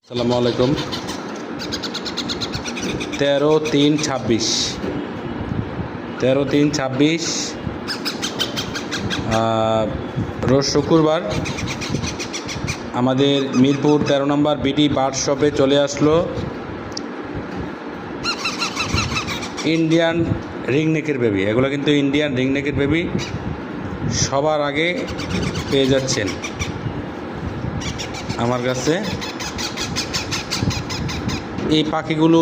আসসালামু আলাইকুম। 13/3/26 13/3/26 রোজ শুক্রবার আমাদের মিরপুর 13 নম্বর বিডি বার্ড শপে চলে আসলো ইন্ডিয়ান রিংনেকের বেবি। এগুলো কিন্তু ইন্ডিয়ান রিংনেকের বেবি সবার আগে পেয়ে যাচ্ছেন আমার কাছে। এই পাখিগুলো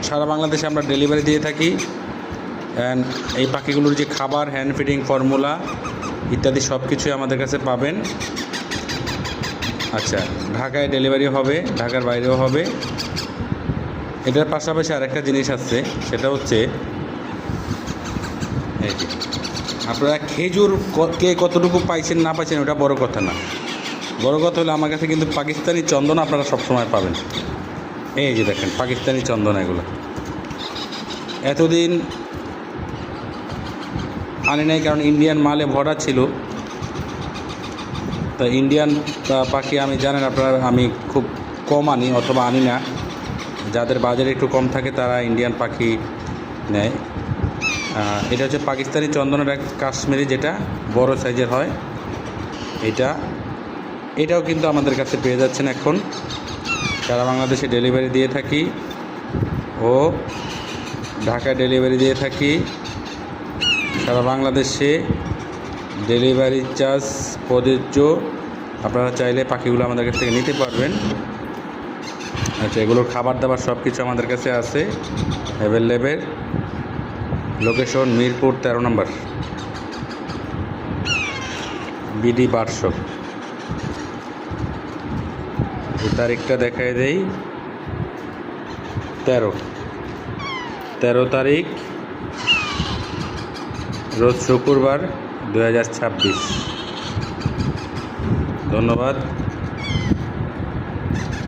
সারা বাংলাদেশে আমরা ডেলিভারি দিয়ে থাকি। অ্যান্ড এই পাখিগুলোর যে খাবার, হ্যান্ড ফিডিং ফর্মুলা ইত্যাদি সব কিছুই আমাদের কাছে পাবেন। আচ্ছা, ঢাকায় ডেলিভারি হবে, ঢাকার বাইরেও হবে। এটার পাশাপাশি আরেকটা জিনিস আছে, সেটা হচ্ছে এই যে আপনারা খেজুর কে কতটুকু পাইছেন না পাইছেন ওটা বড় কথা না। বড় কথা হলো আমার কাছে কিন্তু পাকিস্তানি চন্দন আপনারা সবসময় পাবেন। এই যে দেখেন পাকিস্তানি চন্দন, এগুলো এতদিন আনি নাই কারণ ইন্ডিয়ান মালে ভরা ছিল। তা ইন্ডিয়ান পাখি আমি জানেন আপনারা, আমি খুব কম আনি অথবা আনি না। যাদের বাজারে একটু কম থাকে তারা ইন্ডিয়ান পাখি নেয়। এটা হচ্ছে পাকিস্তানি চন্দনের এক কাশ্মীরি, যেটা বড় সাইজের হয়। এটাও কিন্তু আমাদের কাছে পেয়ে যাচ্ছেন এখন। সারা বাংলাদেশে ডেলিভারি দিয়ে থাকি ও ঢাকায় ডেলিভারি দিয়ে থাকি। সারা বাংলাদেশে ডেলিভারি চার্জ প্রযোজ্য। আপনারা চাইলে পাখিগুলো আমাদের কাছ থেকে নিতে পারবেন। আচ্ছা, এগুলোর খাবার দাবার সব কিছু আমাদের কাছে আছে অ্যাভেলেবেল। লোকেশন মিরপুর 13 নম্বর বিডি বার্ড শপ। এই তারিখটা দেখাই দেই, 13 তারিখ রোজ শুক্রবার 2026। ধন্যবাদ।